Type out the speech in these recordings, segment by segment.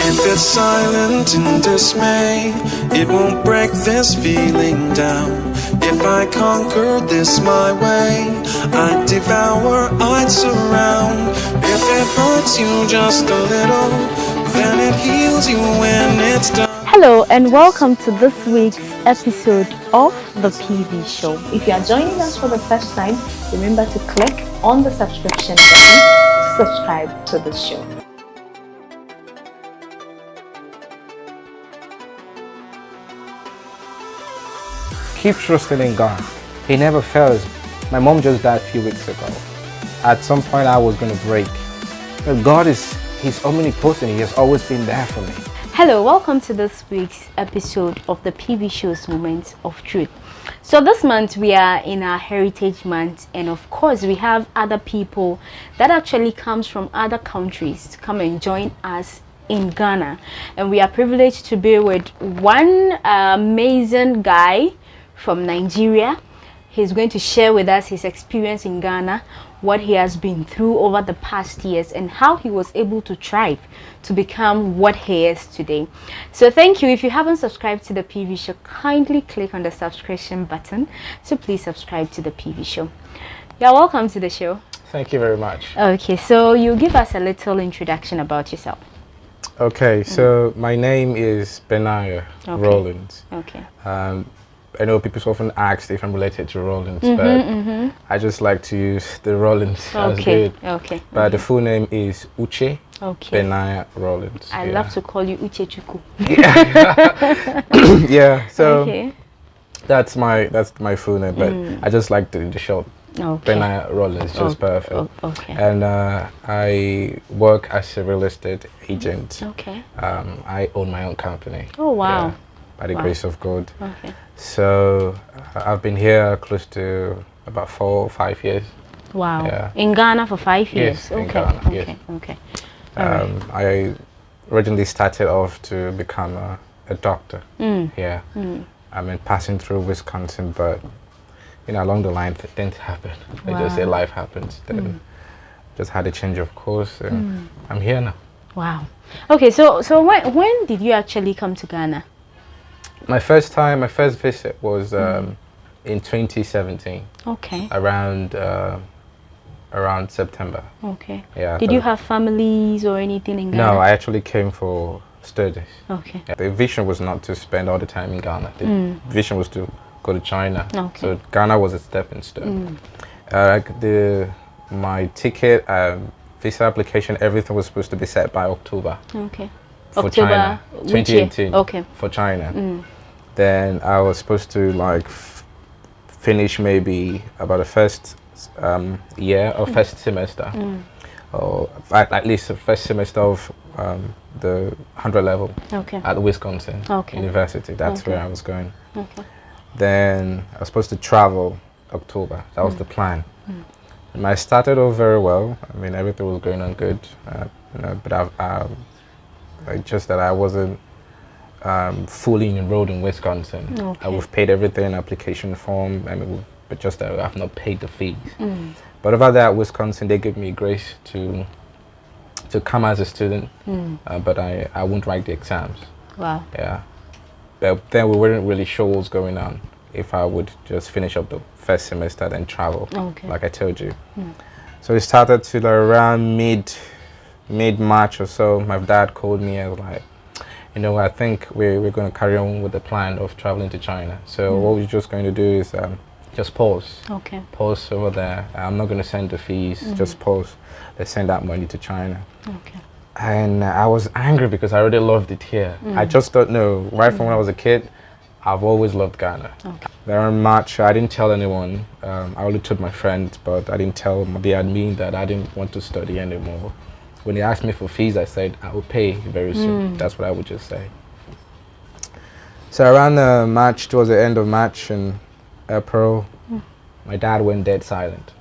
If it's silent in dismay, it won't break this feeling down. If I conquered this my way, I'd devour, I'd surround. If it hurts you just a little, then it heals you when it's done. Hello and welcome to this week's episode of the PV Show. If you are joining us for the first time, remember to click on the subscription button to subscribe to the show. Keep trusting in God. He never fails. My mom just died a few weeks ago. At some point I was going to break. But God He's omnipotent. He has always been there for me. Hello, welcome to this week's episode of the PV Show's Moments of Truth. So this month we are in our Heritage Month, and of course we have other people that actually comes from other countries to come and join us in Ghana. And we are privileged to be with one amazing guy from Nigeria. He's going to share with us his experience in Ghana, what he has been through over the past years, and how he was able to thrive to become what he is today. So thank you. If you haven't subscribed to the PV Show, kindly click on the subscription button. So please subscribe to the PV Show. You're welcome to the show. Thank you very much. Okay, so you give us a little introduction about yourself. Okay, so my name is Benaiah Rawlings. Okay. I know people often ask if I'm related to Rawlings, but I just like to use the Rawlings as good. Okay. But the full name is Uche Benaiah Rawlings. I love to call you Uche Chuku. Yeah, so that's my full name, but I just like the short. Benaiah Rawlings, just perfect. And I work as a real estate agent. I own my own company. Oh wow. By the grace of God. So I've been here close to about 4 or 5 years. Wow. Yeah. In Ghana for 5 years. Yes, in Ghana, yes. I originally started off to become a doctor here. I mean, passing through Wisconsin, but you know, along the line things happen. They just say life happens. Then just had a change of course, and I'm here now. Wow. Okay, so when did you actually come to Ghana? My first visit was in 2017. Okay. Around September. Okay. Yeah. Did you have families or anything in Ghana? No, I actually came for studies. Okay. Yeah, the vision was not to spend all the time in Ghana. The vision was to go to China. Okay. So Ghana was a stepping stone. My ticket, visa application, everything was supposed to be set by October. Okay. For October, China, 2018. Okay. For China. Then I was supposed to like finish maybe about the first year or first semester, or at least the first semester of the 100 level at Wisconsin University. That's where I was going. Then I was supposed to travel October. That was the plan. And I started off very well. I mean, everything was going on good, you know, but just that I wasn't fully enrolled in Wisconsin. I would have paid everything, application form, I mean, but just that I've not paid the fees. But over there at Wisconsin, they gave me grace to come as a student, but I wouldn't write the exams. Wow. Yeah. But then we weren't really sure what was going on, if I would just finish up the first semester then travel, like I told you. So it started to around mid-March or so. My dad called me and was like, you know, I think we're going to carry on with the plan of traveling to China. So what we're just going to do is just pause. Pause over there. I'm not going to send the fees, just pause. Let's send that money to China. And I was angry because I already loved it here. I just don't know. Right from when I was a kid, I've always loved Ghana. There in March, I didn't tell anyone. I only told my friends, but I didn't tell the admin that I didn't want to study anymore. When they asked me for fees, I said I will pay very soon. That's what I would just say. So around March, towards the end of March and April, my dad went dead silent.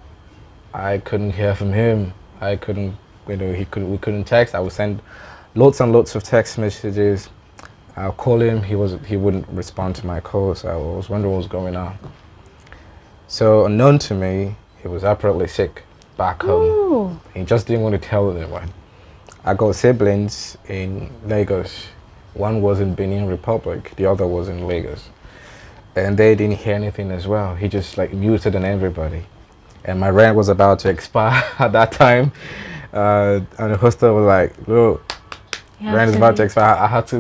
I couldn't hear from him. I couldn't, you know, we couldn't text. I would send lots and lots of text messages. I'll call him. He wouldn't respond to my calls. I was wondering what was going on. So unknown to me, he was apparently sick back home. He just didn't want to tell anyone. I got siblings in Lagos. One was in Benin Republic, the other was in Lagos. And they didn't hear anything as well. He just like muted on everybody. And my rent was about to expire at that time. And the hostel was like, look, rent is about to expire. I had to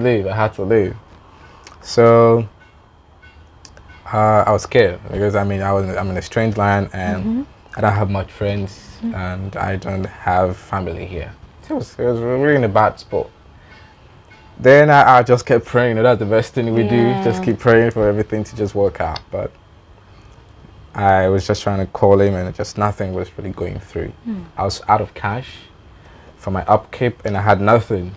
leave. So I was scared because I'm in a strange land and I don't have much friends and I don't have family here. It was really in a bad spot. Then I just kept praying. That's the best thing we do. Just keep praying for everything to just work out. But I was just trying to call him and just nothing was really going through. I was out of cash for my upkeep and I had nothing.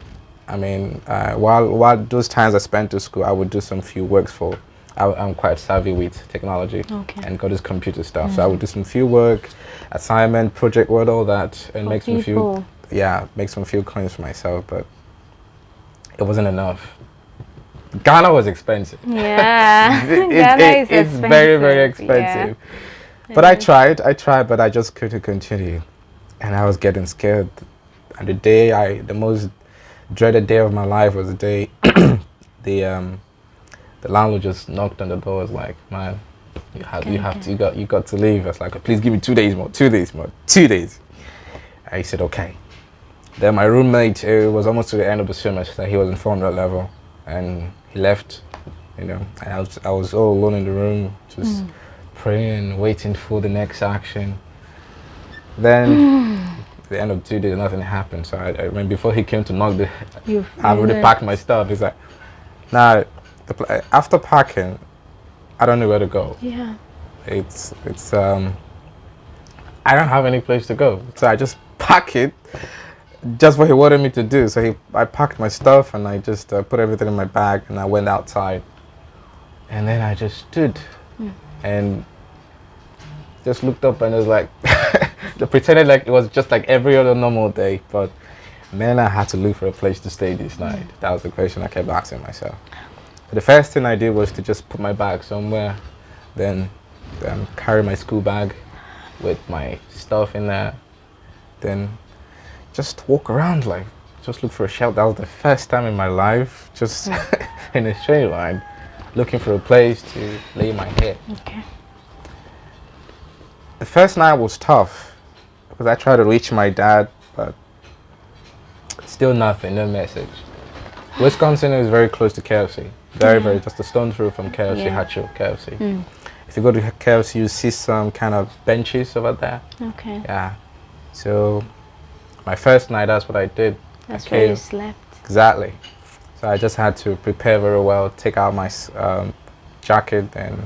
I mean, while those times I spent to school, I would do some few works for. I'm quite savvy with technology and got this computer stuff. So I would do some few work, assignment, project work, all that, and make some few coins for myself. But it wasn't enough. Ghana was expensive. Yeah, it's very, very expensive. Yeah. But I tried, but I just couldn't continue, and I was getting scared. And the most dreaded day of my life was the day the landlord just knocked on the door. Was like, man, you got to leave. I was like, please give me 2 days more. 2 days more. 2 days. I said okay. Then my roommate, it was almost to the end of the semester. He was in 400 level, and he left. And I was all alone in the room, just praying, waiting for the next action. Then, at the end of 2 days, nothing happened. So I mean, before he came to knock, I already packed my stuff. He's like, nah, after packing, I don't know where to go. Yeah. It's I don't have any place to go, so I just pack it. Just what he wanted me to do. So I packed my stuff and I just put everything in my bag and I went outside. And then I just stood and just looked up and it was like, they pretended like it was just like every other normal day. But man, I had to look for a place to stay this night. That was the question I kept asking myself. But the first thing I did was to just put my bag somewhere, then carry my school bag with my stuff in there, then just walk around, like just look for a shelter. That was the first time in my life, just in a straight line, looking for a place to lay my head. Okay. The first night was tough because I tried to reach my dad, but still nothing, no message. Wisconsin is very close to KFC, very just a stone throw from KFC, Hatcho, KFC. If you go to KFC, you see some kind of benches over there. Okay. Yeah. So my first night, that's what I did. That's where you slept. Exactly. So I just had to prepare very well, take out my jacket and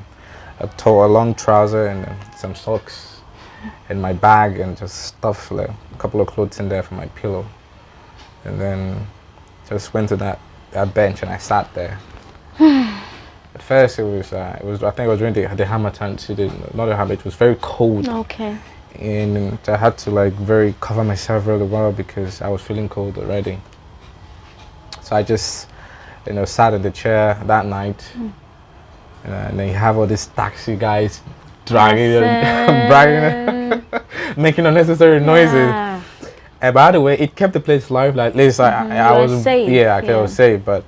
a long trouser and some socks in my bag and just stuff like a couple of clothes in there for my pillow. And then just went to that bench and I sat there. At first it was I think it was during the Hamatan, not the hammer, it was very cold. Okay. And I had to like very cover myself really well because I was feeling cold already. So I just, sat in the chair that night, and then you have all these taxi guys dragging and bragging, making unnecessary noises. And by the way, it kept the place lively. At least I was safe. Yeah, I was safe, but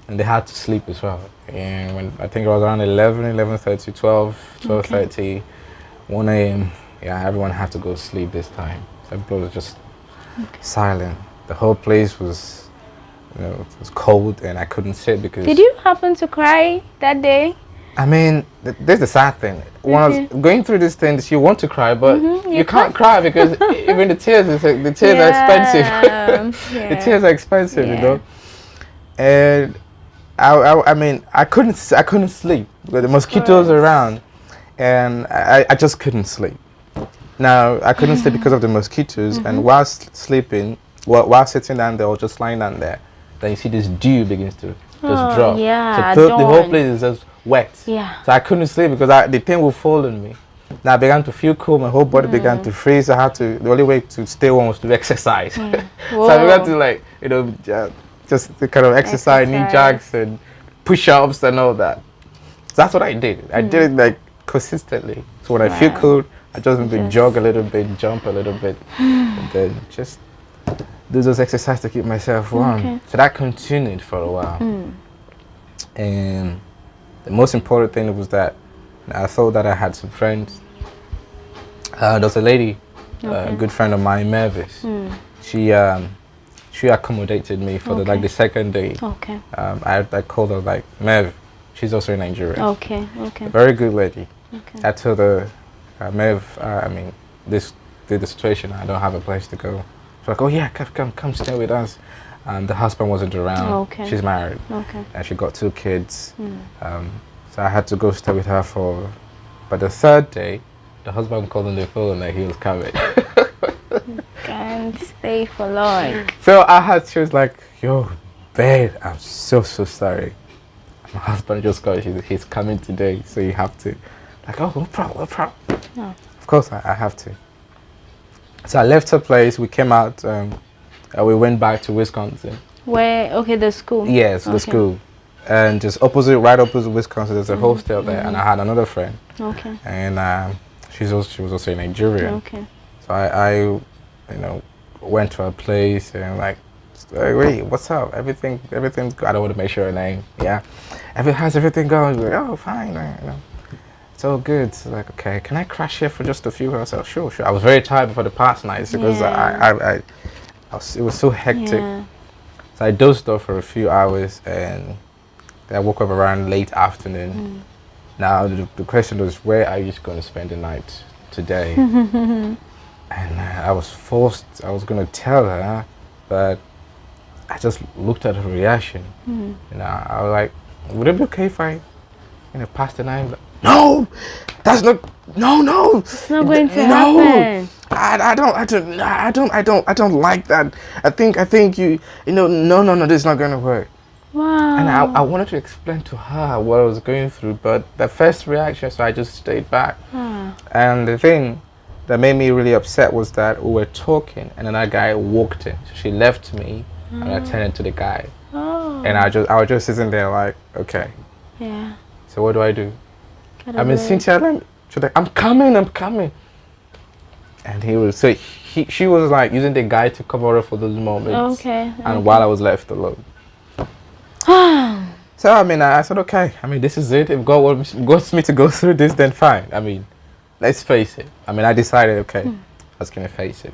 and they had to sleep as well. And when I think it was around 11:30, 12:30, 1 a.m. Yeah, everyone had to go sleep this time. Everybody was just silent. The whole place was, it was cold, and I couldn't sit because. Did you happen to cry that day? I mean, there's the sad thing. When I was going through these things, you want to cry, but you can't cry because even the tears are expensive. The tears are expensive, And I mean, I couldn't sleep because the mosquitoes around, and I just couldn't sleep. Now I couldn't sleep because of the mosquitoes, and while sleeping, while sitting down there or just lying down there, then you see this dew begins to just drop. Yeah, so the whole place is just wet. Yeah. So I couldn't sleep because the thing would fall on me. Now I began to feel cold. My whole body began to freeze. The only way to stay warm was to exercise. So I began to just the kind of exercise, knee jacks and push-ups and all that. So that's what I did. I did it like consistently. So when I feel cold, I just maybe jog a little bit, jump a little bit, and then just do those exercises to keep myself warm. Okay. So that continued for a while. And the most important thing was that I thought that I had some friends. There was a lady, a good friend of mine, Mavis. She accommodated me for the second day. Okay. I called her like Mev. She's also in Nigeria. Okay. Very good lady. Okay. I told her, Mev, this the situation. I don't have a place to go. She's like, oh yeah, come stay with us. And the husband wasn't around. Okay. She's married. Okay. And she got 2 kids. So I had to go stay with her but the third day, the husband called on the phone that he was coming. Can't stay for long. So she was like, yo, babe, I'm so sorry. My husband just called, he's coming today, so you have to. Like, oh, no problem. Oh. Of course, I have to. So I left her place, we came out, we went back to Wisconsin. Where, the school? Yes, the school. And just right opposite Wisconsin, there's a hostel there, and I had another friend. Okay. And she was also in Nigeria. Okay. So I went to her place and like, wait, what's up? Everything's good. I don't want to make sure her name. Yeah. How's everything going? Like, oh, fine. It's all good. So like, okay, can I crash here for just a few hours? Oh, sure. I was very tired before the past nights because it was so hectic. Yeah. So I dozed off for a few hours and I woke up around late afternoon. Now the question was, where are you going to spend the night today? And I was going to tell her, but I just looked at her reaction. I was like, would it be okay if I, pass the night? No, that's not. No. It's not going to happen. I don't like that. I think you, no, this is not going to work. Wow. And I wanted to explain to her what I was going through, but the first reaction, so I just stayed back. And the thing that made me really upset was that we were talking and another guy walked in. So she left me and I turned to the guy. And I was just sitting there like, okay. Yeah. So what do I do? Cynthia, she's like, I'm coming. And she was like using the guy to cover her for those moments. Okay. And while I was left alone. So I said, okay, this is it. If God wants me to go through this, then fine. Let's face it. I decided, okay, I was gonna face it.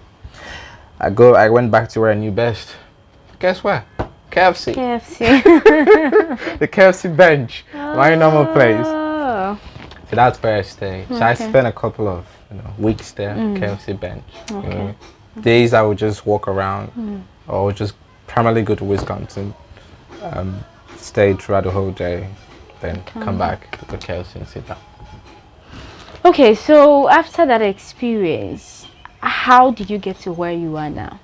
I went back to where I knew best. Guess where? KFC. The KFC bench. My normal place. So that's where I stayed. So I spent a couple of weeks there, KFC bench. Days I would just walk around or just primarily go to Wisconsin. Stay throughout the whole day, then come back to KFC and sit down. Okay, so after that experience, how did you get to where you are now?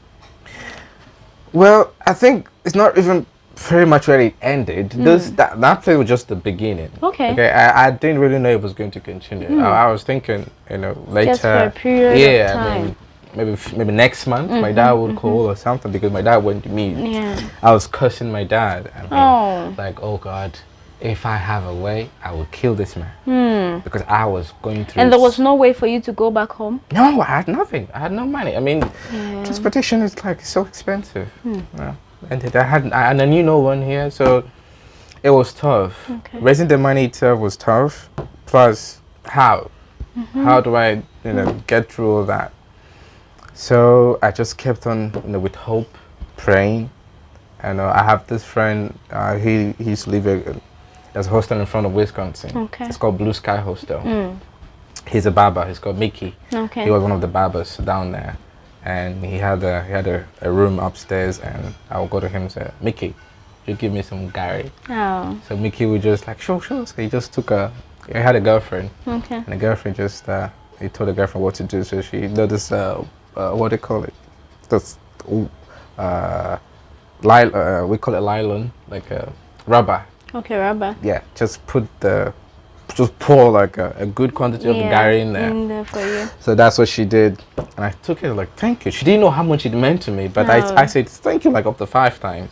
Well, I think it's not even very much where it ended. That place was just the beginning. Okay. I didn't really know it was going to continue. I was thinking, later. Just for a period of time. Maybe next month my dad would call or something because my dad went to meet. Yeah. I was cursing my dad. Like, oh God, if I have a way, I will kill this man. Because I was going through. And there was no way for you to go back home? No, I had nothing. I had no money. Transportation is like so expensive. Yeah. And I knew no one here, so it was tough. Okay. Raising the money itself was tough. Plus, how? How do I, get through all that? So I just kept on, with hope, praying. And I have this friend. He used to live there's a hostel in front of Wisconsin. Okay. It's called Blue Sky Hostel. He's a barber. He's called Mickey. Okay. He was one of the barbers down there, and he had a room upstairs. And I would go to him and say, Mickey, you give me some Gary. Oh. So Mickey would just like sure. So he just he had a girlfriend. Okay. And the girlfriend just he told the girlfriend what to do. So she did this what do you call it? This we call it nylon, like a rubber. Okay, rubber. Yeah, just pour like a good quantity of Gary in there for you. So that's what she did, and I took it like thank you. She didn't know how much it meant to me, but I said thank you like up to 5 times.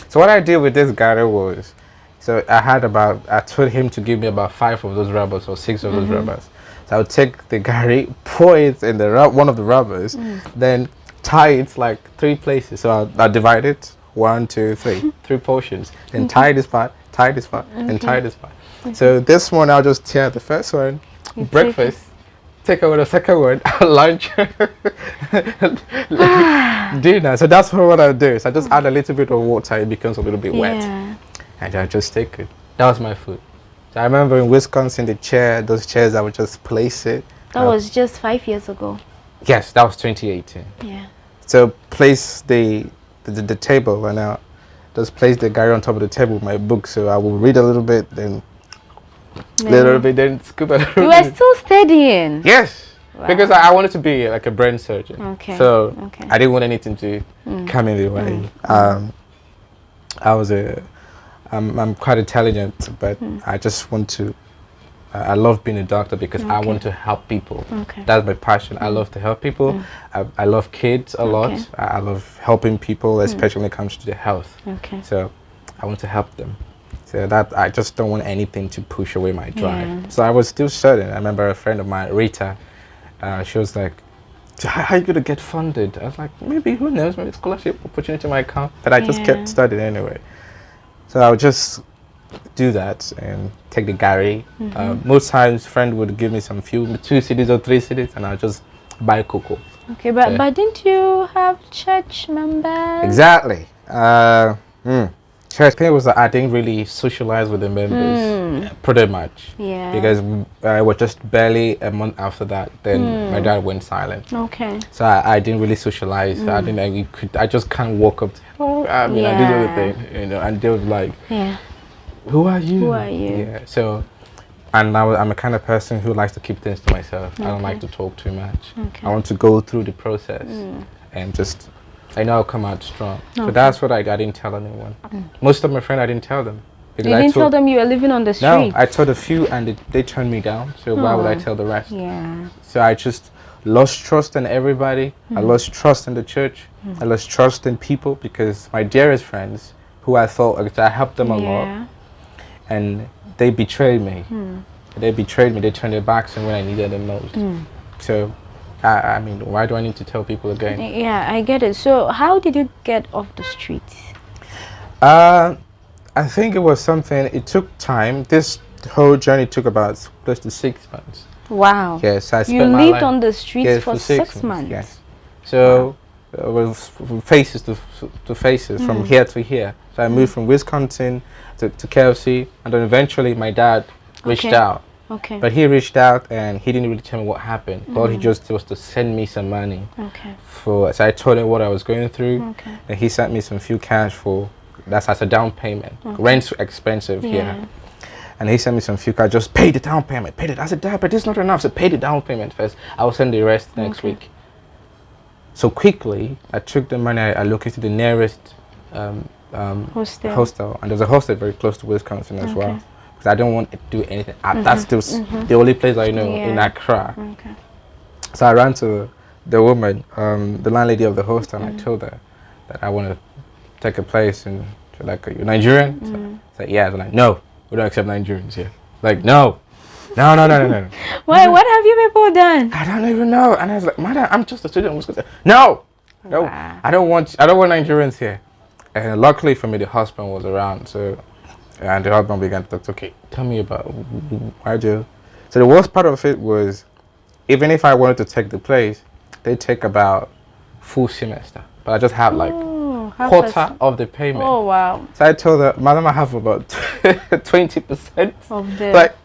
So what I did with this Gary was, so I told him to give me about 5 of those rubbers or 6 of those rubbers. So I would take the Gary, pour it in one of the rubbers, then tie it like 3 places. So I divide it 1, 2, 3, 3 portions. Then tie this part, and tie this part. So this one I'll just tear the first one, breakfast. Take away the second one, lunch, dinner. So that's what I do. So I just add a little bit of water, it becomes a little bit wet. And I just take it. That was my food. So I remember in Wisconsin, those chairs, I would just place it. That was just 5 years ago. Yes, that was 2018. Yeah. So place the table, and I just place the guy on top of the table with my book. So I will read a little bit, then little bit, then scoop a little bit. You were still studying? Yes, because I wanted to be like a brain surgeon. Okay. So I didn't want anything to come in the way. I'm quite intelligent, but I just want to. I love being a doctor because I want to help people. That's my passion. I love to help people. I love kids a lot. I love helping people, especially when it comes to their health. So I want to help them. So that I just don't want anything to push away my drive. So I was still studying. I remember a friend of mine, Rita, she was like, how are you going to get funded? I was like, maybe, who knows, maybe scholarship opportunity might come. But I just kept studying anyway. So I would just do that and take the Gary. Most times, friend would give me some 2 CDs or 3 CDs, and I'll just buy cocoa. Okay, but didn't you have church members? Exactly. Church thing was that I didn't really socialize with the members pretty much. Yeah. Because I was just barely a month after that. Then my dad went silent. Okay. So I didn't really socialize. I just can't walk up to, I did everything, and they would like, who are you? Who are you? Yeah. So, and I'm a kind of person who likes to keep things to myself. I don't like to talk too much. I want to go through the process and just. I know I'll come out strong. So that's what I didn't tell anyone. Most of my friends, I didn't tell them. You didn't tell them you were living on the street? No, I told a few and they turned me down. So why would I tell the rest? Yeah. So I just lost trust in everybody. I lost trust in the church. I lost trust in people because my dearest friends, who I thought I helped them a lot, and they betrayed me. They betrayed me. They turned their backs on when I needed them most. So. I mean, why do I need to tell people again? Yeah, I get it. So how did you get off the streets? I think it was something, it took time. This whole journey took about close to 6 months. Wow. Yes, I spent my life. You lived on the streets for 6 months? Yes. So, with faces to faces, from here to here. So I moved from Wisconsin to KFC, and then eventually my dad reached out. Okay. But he reached out and he didn't really tell me what happened. All he just did was to send me some money. Okay. So I told him what I was going through. Okay. And he sent me some few cash that's as a down payment. Okay. Rent's expensive here. And he sent me some few cash, just pay the down payment, pay it. I said, Dad, but this is not enough. So pay the down payment first. I will send the rest next week. So quickly, I took the money, I located the nearest hostel. And there's a hostel very close to Wisconsin as well. I don't want to do anything. That's still the only place I know in Accra. Okay. So I ran to the woman, the landlady of the hostel, and I told her that I want to take a place. And she's like, "Are you Nigerian?" So I said, "Yeah." I was like, "No, we don't accept Nigerians here." Like, no. Why? What have you people done? I don't even know. And I was like, "Madam, I'm just a student." No, I don't want Nigerians here. And luckily for me, the husband was around, so. And the husband began to talk, okay, tell me about why do you... So the worst part of it was, even if I wanted to take the place, they take about full semester. But I just have like quarter of the payment. Oh, wow. So I told her, Madam, I have about 20% of the... Like,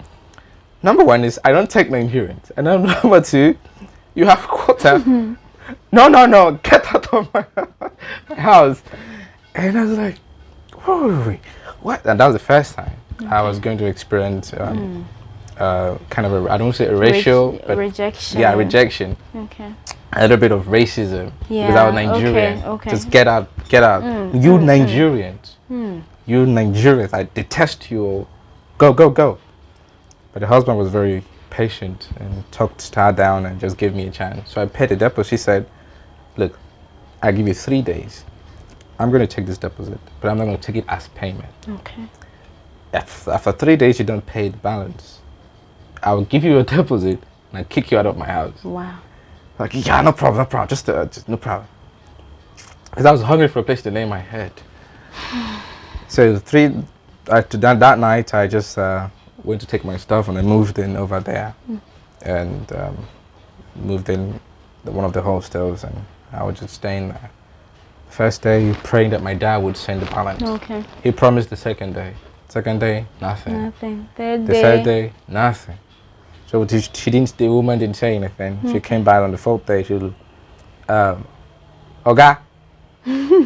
number one is, I don't take Nigerians. And then number two, you have quarter. No, get out of my house. And I was like, wait. What? And that was the first time I was going to experience kind of a, I don't say a racial, but rejection. Yeah, rejection. Okay. A little bit of racism because I was Nigerian. Okay. Just get out. You Nigerians. You Nigerians. I detest you. Go. But the husband was very patient and talked her down and just gave me a chance. So I paid the deposit. She said, "Look, I give you 3 days. I'm going to take this deposit, but I'm not going to take it as payment. Okay. If after 3 days you don't pay the balance, I will give you a deposit and I'll kick you out of my house." Wow. Like, yeah, no problem. Just no problem. because I was hungry for a place to lay my head. So that night, I just went to take my stuff and I moved in over there, and moved in one of the hostels, and I was just staying there. First day, praying that my dad would send the balance. Okay. He promised the second day. Second day, nothing. Nothing. The third day, nothing. So the woman didn't say anything. She came back on the fourth day. She was, Oga,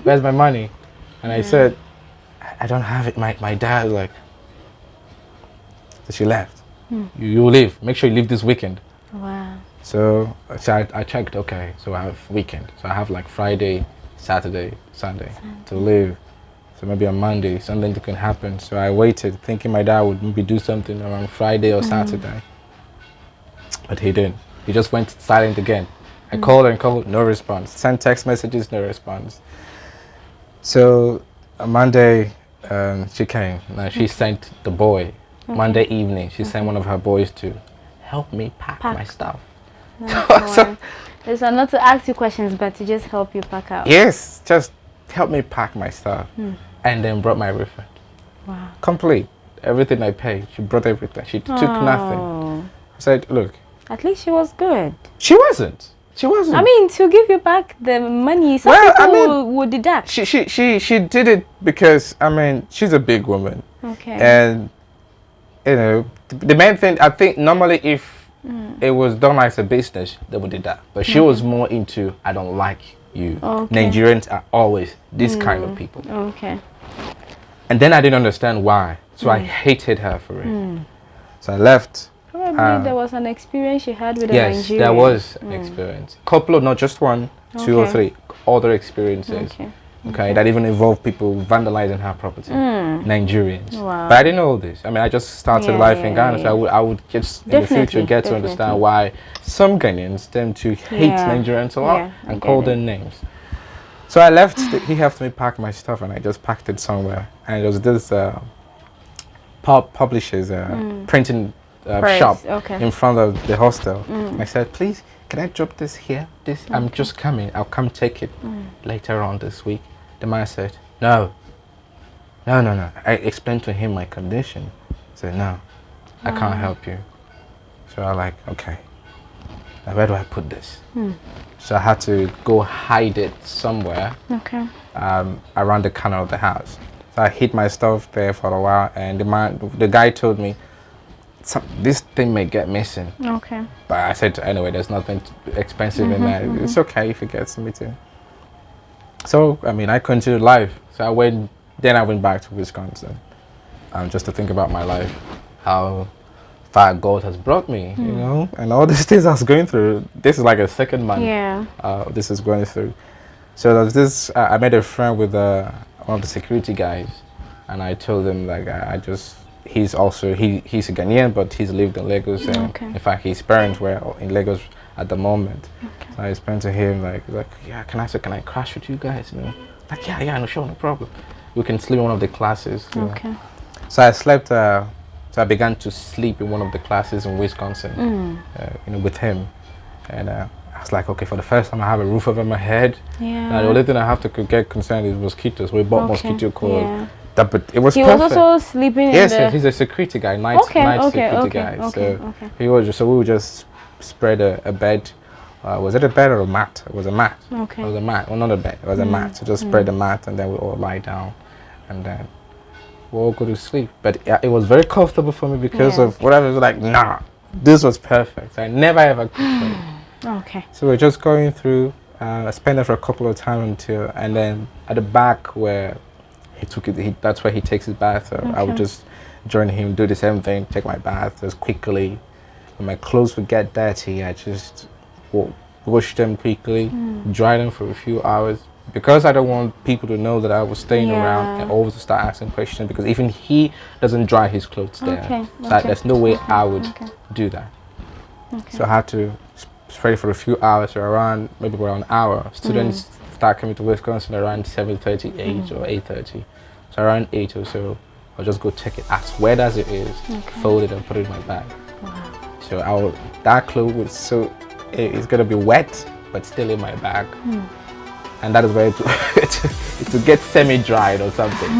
where's my money? And I said, I don't have it. My dad was like, so she left. You leave. Make sure you leave this weekend. Wow. So I checked, okay, so I have weekend. So I have like Friday, Saturday, Sunday to leave. So maybe on Monday, something can happen. So I waited, thinking my dad would maybe do something around Friday or Saturday. But he didn't. He just went silent again. I called and called, no response. Sent text messages, no response. So on Monday, she came. Now she sent the boy. Monday evening, she sent one of her boys to help me pack. My stuff. So, it's not to ask you questions, but to just help you pack out. Yes, just help me pack my stuff. And then brought my refund. Wow. Complete. Everything I paid. She brought everything. She took nothing. I said, look. At least she was good. She wasn't. She wasn't. I mean, to give you back the money, some people would deduct. She did it because, I mean, she's a big woman. Okay. And, you know, the main thing, I think normally if it was done as a business, they would do that. But she was more into, I don't like you. Okay. Nigerians are always this kind of people. Okay. And then I didn't understand why. So I hated her for it. So I left. Probably there was an experience she had with a Yes, Nigerian. there was an experience. Couple of, not just one, two or three other experiences. Okay, that even involved people vandalizing her property. Nigerians. Wow. But I didn't know all this. I mean, I just started life in Ghana, so I would just in the future get to understand why some Ghanaians tend to hate Nigerians a lot and call them names. So I left. He helped me pack my stuff, and I just packed it somewhere. And it was this publisher's printing shop in front of the hostel. I said, please, can I drop this here? I'm just coming. I'll come take it later on this week. The man said, no. I explained to him my condition. He said, no, I can't help you. So I was like, okay, now where do I put this? So I had to go hide it somewhere around the corner of the house. So I hid my stuff there for a while, and the guy told me, this thing may get missing. Okay. But I said, anyway, there's nothing expensive in that. It's okay if it gets missing. So, I mean, I continued life. So I went back to Wisconsin, just to think about my life, how far God has brought me, you know, and all these things I was going through. This is like a second month. This is going through. So there's this. I made a friend with one of the security guys, and I told him like he's also he's a Ghanaian, but he's lived in Lagos, and in fact his parents were in Lagos at the moment. So I explained to him like yeah, can I crash with you guys? You know, like yeah, no, sure, no problem. We can sleep in one of the classes. Okay. So I slept. So I began to sleep in one of the classes in Wisconsin, you know, with him, and I was like, okay, for the first time I have a roof over my head. The only thing I have to get concerned is mosquitoes. We bought mosquito coil. But it was perfect. Was also sleeping in Yes, he's a security guy, night security guy. So he was so we would just spread a bed. Was it a bed or a mat? It was a mat. It was a mat. Well, not a bed. It was a mat. So just spread the mat, and then we all lie down, and then we all go to sleep. But it was very comfortable for me because of whatever. It was like, nah, this was perfect. I never ever complained. So we're just going through. I spent there for a couple of times and then at the back where he took it, that's where he takes his bath. So I would just join him, do the same thing, take my bath as quickly. When my clothes would get dirty, I just wash them quickly, dry them for a few hours. Because I don't want people to know that I was staying around and always start asking questions, because even he doesn't dry his clothes there. So there's no way I would do that. So I had to spray for a few hours, or maybe around an hour. Students start coming to Wisconsin around 7:30, 8 or 8:30. So around 8 or so, I'll just go check it as wet as it is, fold it and put it in my bag. So that clothes it's gonna be wet, but still in my bag. and that is where it will get semi-dried or something.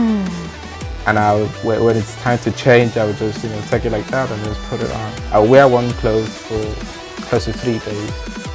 And when it's time to change, I would just take it like that and just put it on. I wear one clothes for close to 3 days.